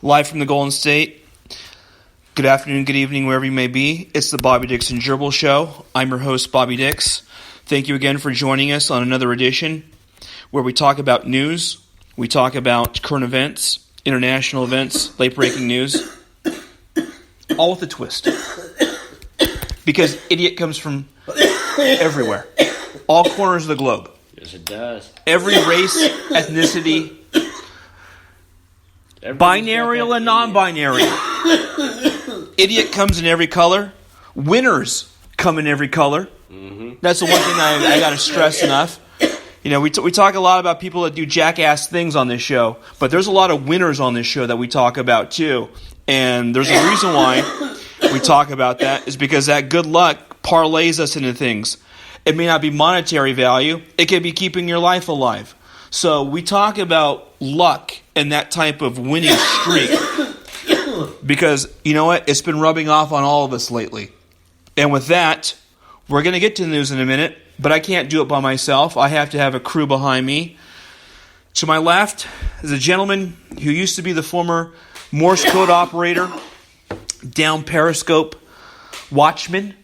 Live from the Golden State. Good afternoon, good evening, wherever you may be. It's the Bobby Dix and Gerbal Show. I'm your host, Bobby Dix. Thank you again for joining us on another edition where we talk about news, we talk about current events, international events, late-breaking news, all with a twist. Because idiot comes from everywhere. All corners of the globe. Yes, it does. Every race, ethnicity, binary and non-binary. Idiot comes in every color. Winners come in every color. Mm-hmm. That's the one thing I got to stress enough. You know, we talk a lot about people that do jackass things on this show, but there's a lot of winners on this show that we talk about too. And there's a reason why we talk about that is because that good luck parlays us into things. It may not be monetary value. It could be keeping your life alive. So we talk about luck and that type of winning streak because, you know what, it's been rubbing off on all of us lately. And with that, we're going to get to the news in a minute, but I can't do it by myself. I have to have a crew behind me. To my left is a gentleman who used to be the former Morse code operator, down Periscope watchman,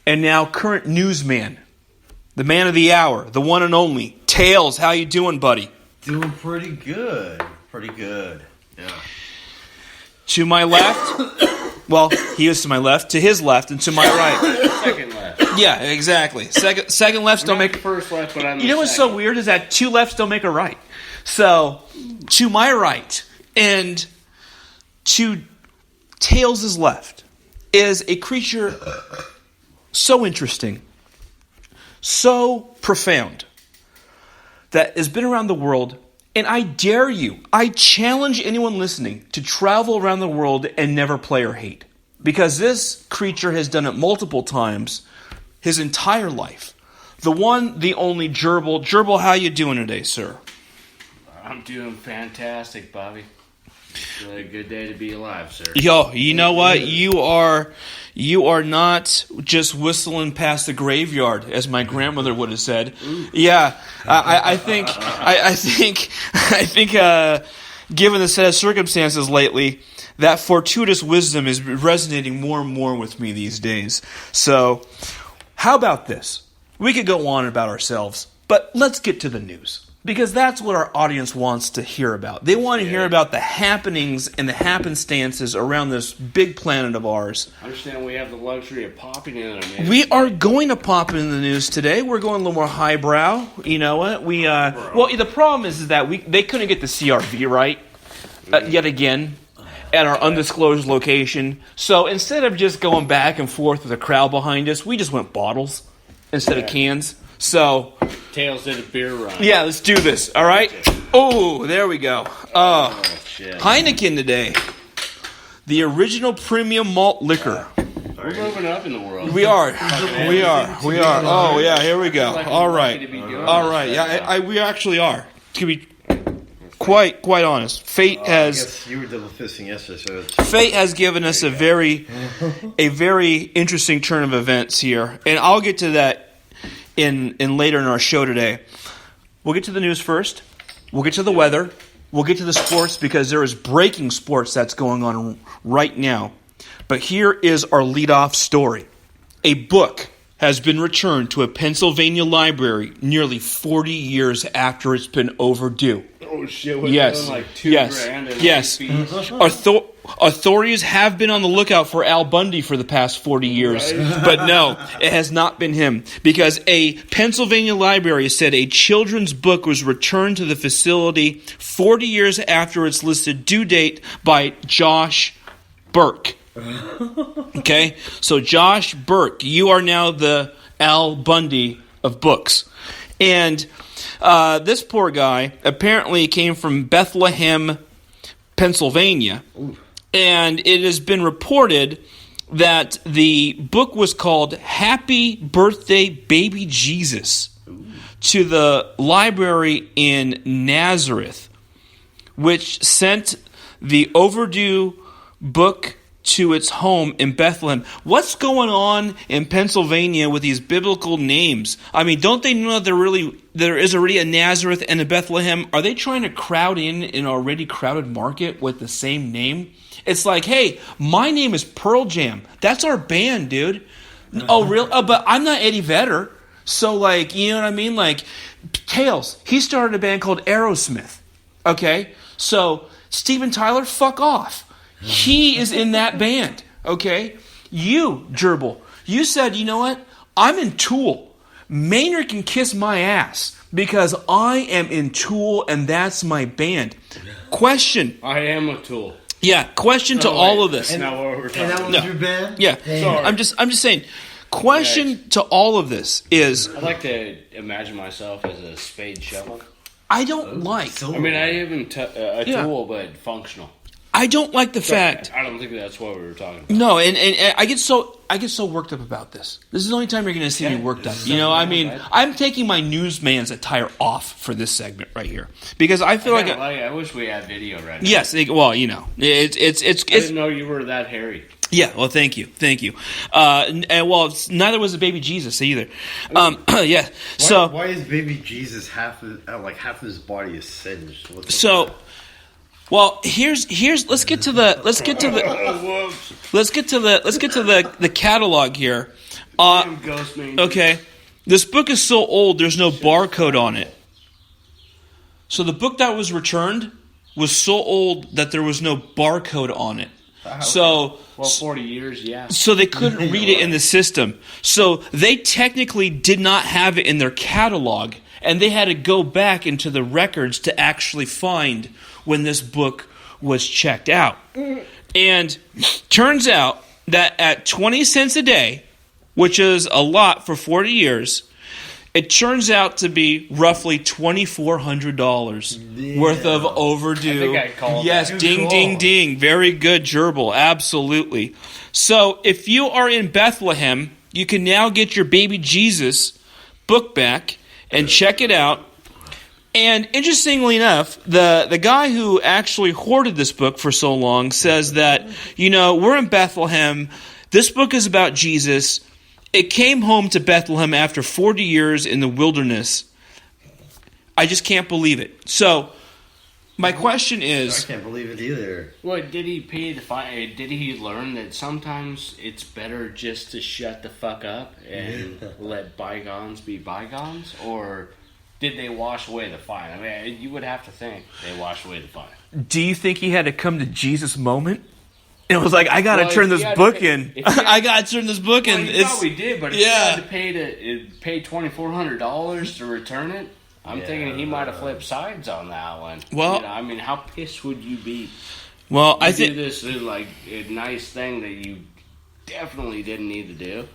and now current newsman. The man of the hour, the one and only. Tails, how you doing, buddy? Doing pretty good. Pretty good. Yeah. To my left, well, he is to my left, to his left, and to my right. Second left. Yeah, exactly. Second lefts don't make... First left, but I'm You know what's so weird is that two lefts don't make a right. So, to my right, and to Tails' left, is a creature so interesting, so profound, that has been around the world, and I dare you, I challenge anyone listening to travel around the world and never play or hate. Because this creature has done it multiple times, his entire life. The one, the only Gerbal. Gerbal, how you doing today, sir? I'm doing fantastic, Bobby. It's a good day to be alive, sir. Yo, you know what? You are not just whistling past the graveyard, as my grandmother would have said. Ooh. Yeah, I think, given the set of circumstances lately, that fortuitous wisdom is resonating more and more with me these days. So, how about this? We could go on about ourselves, but let's get to the news. Because that's what our audience wants to hear about. They want to hear about the happenings and the happenstances around this big planet of ours. I understand we have the luxury of popping in on it. We are going to pop in the news today. We're going a little more highbrow. You know what? Well, the problem is that they couldn't get the CRV right yet again at our undisclosed location. So instead of just going back and forth with a crowd behind us, we just went bottles instead of cans. So Tails did a beer run. Yeah, let's do this. All right. Oh, there we go. Shit. Heineken today, the original premium malt liquor. We're moving up in the world. We are. Oh yeah, here we go. All right. Yeah, we actually are. To be quite honest, fate has. I guess you were double fisting yesterday. So fate has given us a very interesting turn of events here, and I'll get to that in later in our show today. We'll get to the news first. We'll get to the weather. We'll get to the sports because there is breaking sports that's going on right now. But here is our leadoff story. A book has been returned to a Pennsylvania library nearly 40 years after it's been overdue. Oh shit! Yes. Like $2,000 Yes. Authorities have been on the lookout for Al Bundy for the past 40 years, but no, it has not been him because a Pennsylvania library said a children's book was returned to the facility 40 years after its listed due date by Josh Burke. Okay, so Josh Burke, you are now the Al Bundy of books, and this poor guy apparently came from Bethlehem, Pennsylvania. Ooh. And it has been reported that the book was called Happy Birthday Baby Jesus to the library in Nazareth, which sent the overdue book to its home in Bethlehem. What's going on in Pennsylvania with these biblical names? I mean, don't they know that there is already a Nazareth and a Bethlehem? Are they trying to crowd in an already crowded market with the same name? It's like, hey, my name is Pearl Jam. That's our band, dude. Oh, real? Oh, but I'm not Eddie Vedder. So, like, you know what I mean? Like, Tails, he started a band called Aerosmith. Okay? So, Steven Tyler, fuck off. He is in that band, okay? You, Gerbal, you said, you know what? I'm in Tool. Maynard can kiss my ass because I am in Tool and that's my band. Question. I am a Tool. Yeah, question to all of this. That's not what we're talking And that about. was your band? Yeah, Sorry. I'm just saying. Question to all of this is, I like to imagine myself as a spade shovel. I don't like. I mean, I even a tool, but functional. I don't like the fact. I don't think that's what we were talking about. No, and I get so worked up about this. This is the only time you're going to see me worked up. You know, I mean, I'm taking my newsman's attire off for this segment right here because I feel like I wish we had video right now. yes. Well, you know, it's. I didn't know you were that hairy. Yeah. Well, thank you. And well, neither was the baby Jesus either. Yeah. So Why is baby Jesus half of his body is singed? Well, here's let's get to the catalog here. Okay. This book is so old there's no barcode on it. So the book that was returned was so old that there was no barcode on it. So 40 years, yeah. So they couldn't read it in the system. So they technically did not have it in their catalog, and they had to go back into the records to actually find when this book was checked out. And turns out that at 20 cents a day, which is a lot for 40 years, it turns out to be roughly $2,400 worth of overdue. I think I called yes, that. ding, ding, ding. Very good, Gerbal. Absolutely. So if you are in Bethlehem, you can now get your baby Jesus book back and check it out. And interestingly enough, the guy who actually hoarded this book for so long says that, you know, we're in Bethlehem. This book is about Jesus. It came home to Bethlehem after 40 years in the wilderness. I just can't believe it. So, my question is... I can't believe it either. Well, did he pay the fine? Did he learn that sometimes it's better just to shut the fuck up and let bygones be bygones? Or did they wash away the fine? I mean, you would have to think they washed away the fine. Do you think he had to come to Jesus moment? It was like, I got to turn this book in. I got to turn this book in. He probably did, but if he had to pay $2,400 to return it, I'm thinking he might have flipped sides on that one. Well, you know, I mean, how pissed would you be? Well, I think this is like a nice thing that you definitely didn't need to do,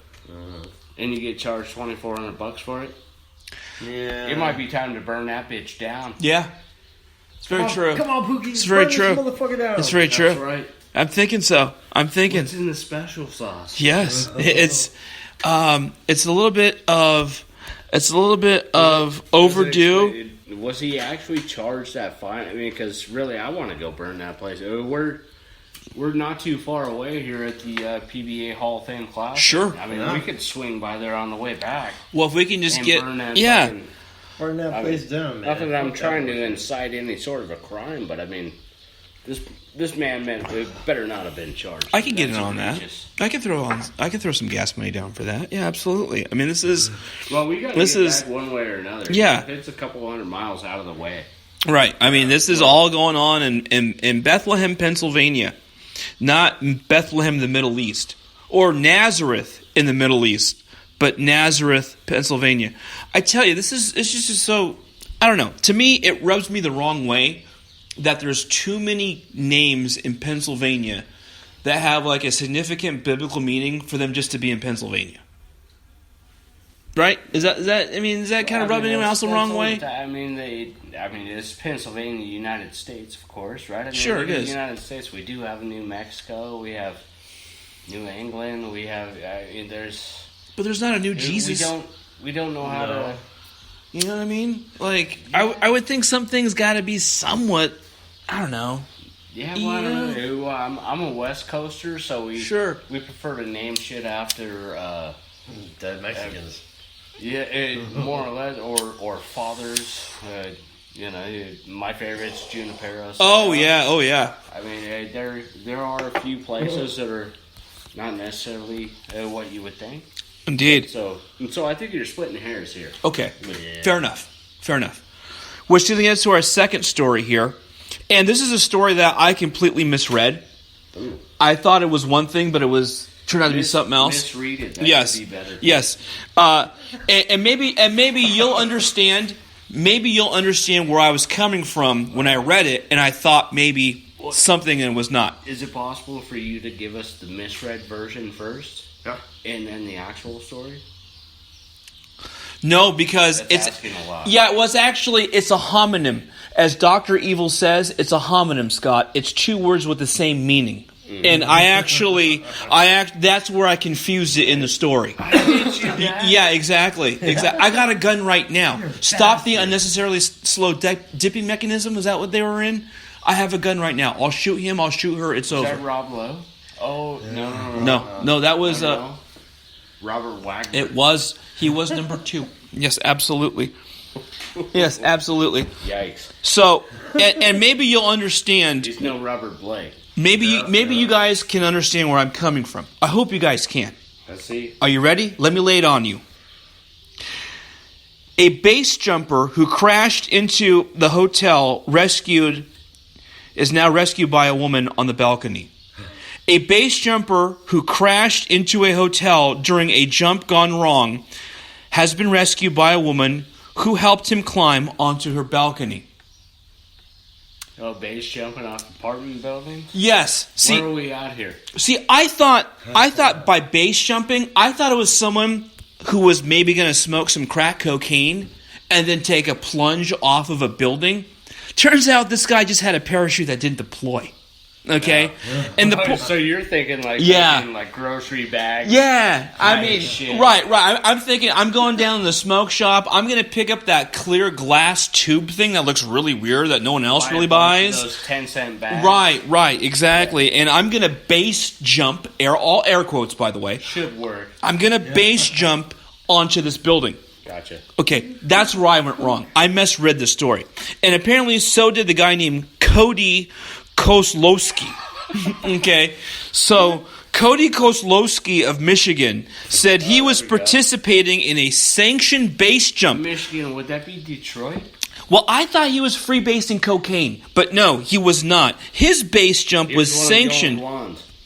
and you get charged $2,400 for it. Yeah, it might be time to burn that bitch down. Yeah, it's very true. Come on, Pookie. It's very true. Motherfucker down. It's very true. That's right. I'm thinking so. What's in the special sauce? Yes, it's a little bit of overdue. Was he actually charged that fine? I mean, because really, I want to go burn that place. We're not too far away here at the PBA Hall of Fame Classic. Sure. I mean, we could swing by there on the way back. Well, if we can just get burn that burn that place down, man. Not that I'm trying to incite any sort of a crime, but I mean, this man better not have been charged. I can get in on that. I can throw some gas money down for that. Yeah, absolutely. I mean, this is. Well, we got to get back one way or another. Yeah, it's a couple 100 miles out of the way. Right. I mean, this is all going on in Bethlehem, Pennsylvania, not Bethlehem, the Middle East, or Nazareth in the Middle East, but Nazareth, Pennsylvania. I tell you, it's just so. I don't know. To me, it rubs me the wrong way that there's too many names in Pennsylvania that have like a significant biblical meaning for them just to be in Pennsylvania. Right? Is that kind of rubbing anyone else the wrong way? I mean, it's Pennsylvania, United States, of course, right? I mean, sure, it is. The United States, we do have New Mexico, we have New England, we have. There's. But there's not a new Jesus. We don't know how to. You know what I mean? Like, I would think some things got to be somewhat, I don't know, Yeah, well, I don't know. Well, I'm a West Coaster, so we prefer to name shit after Dead Mexicans. More or less, or fathers. My favorite's Junipero. Oh yeah. I mean, there are a few places that are not necessarily what you would think. Indeed. So I think you're splitting hairs here. Okay. Yeah. Fair enough. Which leads to our second story here. And this is a story that I completely misread. Ooh. I thought it was one thing, but it turned out to be something else. Misread it. That would be better. Yes. And maybe you'll understand. Maybe you'll understand where I was coming from when I read it, and I thought maybe something and it was not. Is it possible for you to give us the misread version first? Yeah. And then the actual story? No, because That's asking a lot. Yeah, well, it's a homonym. As Dr. Evil says, it's a homonym, Scott. It's two words with the same meaning. And that's where I confused it in the story. Yeah, exactly. I got a gun right now. Stop the unnecessarily slow dipping mechanism. Is that what they were in? I have a gun right now. I'll shoot him. I'll shoot her. It's over. Is that Rob Lowe? Oh, no. That was Robert Wagner. It was. He was number 2. Yes, absolutely. Yes, absolutely. Yikes. So, and maybe you'll understand. He's no Robert Blake. Maybe you guys can understand where I'm coming from. I hope you guys can. Let's see. Are you ready? Let me lay it on you. A base jumper who crashed into the hotel is now rescued by a woman on the balcony. A base jumper who crashed into a hotel during a jump gone wrong has been rescued by a woman who helped him climb onto her balcony. Oh, base jumping off apartment building? Yes. Where are we out here? See, I thought by base jumping, I thought it was someone who was maybe going to smoke some crack cocaine and then take a plunge off of a building. Turns out this guy just had a parachute that didn't deploy. Okay, and so you're thinking like grocery bags. Yeah, I mean, shit. Right. I'm thinking I'm going down to the smoke shop. I'm going to pick up that clear glass tube thing that looks really weird that no one else really buys. Those 10-cent bags. Right, exactly. Yeah. And I'm going to base jump all air quotes, by the way. Should work. I'm going to base jump onto this building. Gotcha. Okay, that's where I went wrong. I misread the story, and apparently so did the guy named Cody Koslowski. Okay, so Cody Koslowski of Michigan said he was participating in a sanctioned base jump. Michigan, would that be Detroit? Well, I thought he was freebasing cocaine, but no, he was not. His base jump was sanctioned.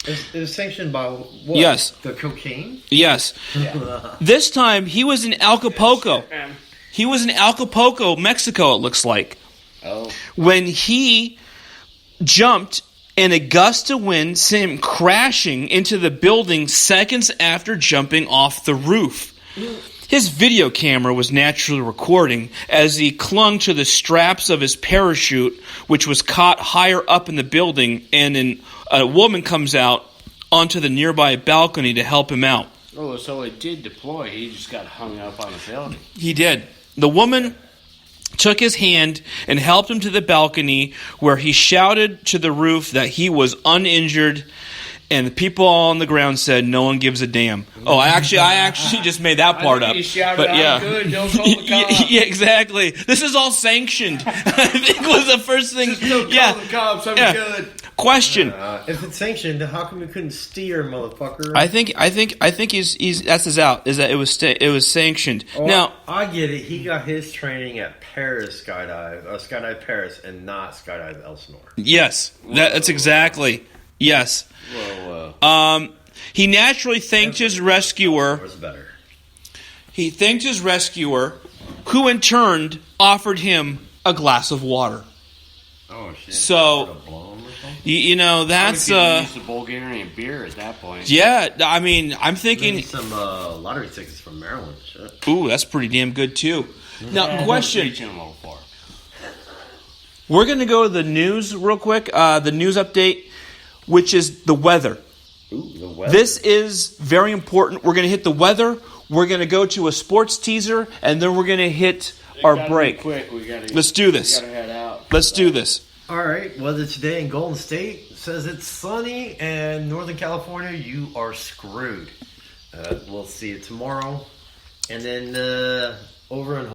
It was sanctioned by what? Yes. The cocaine? Yes. Yeah. This time, he was in Acapulco. He was in Acapulco, Mexico, it looks like. Oh. When he jumped, and a gust of wind sent him crashing into the building seconds after jumping off the roof. His video camera was naturally recording as he clung to the straps of his parachute, which was caught higher up in the building, and a woman comes out onto the nearby balcony to help him out. Oh, so it did deploy. He just got hung up on a building. He did. The woman took his hand and helped him to the balcony, where he shouted to the roof that he was uninjured, and the people on the ground said, "No one gives a damn." Oh, I actually just made that part up. But yeah, good. Don't call the cops. Yeah, exactly. This is all sanctioned. I think was the first thing. Just don't call the cops. I'm good. Question: if it's sanctioned, how come you couldn't steer, motherfucker? I think he's that's his out. Is that it was sanctioned. Oh, now I get it. He got his training at Paris Skydive Paris, and not Skydive Elsinore. Yes, that's exactly. Yes. Whoa. He naturally thanked his rescuer. Was better. He thanked his rescuer, who in turn offered him a glass of water. Oh shit! So, you know that's use the Bulgarian beer at that point. Yeah, I mean, I'm thinking maybe some lottery tickets from Maryland. Shit. Ooh, that's pretty damn good too. Now, question. We're going to go to the news real quick. The news update, which is the weather. Ooh, the weather. This is very important. We're going to hit the weather. We're going to go to a sports teaser, and then we're going to hit our break. Quick. Let's do this. We gotta head out. Let's do this. All right, weather today in Golden State says it's sunny, and Northern California, you are screwed. We'll see you tomorrow. And then over in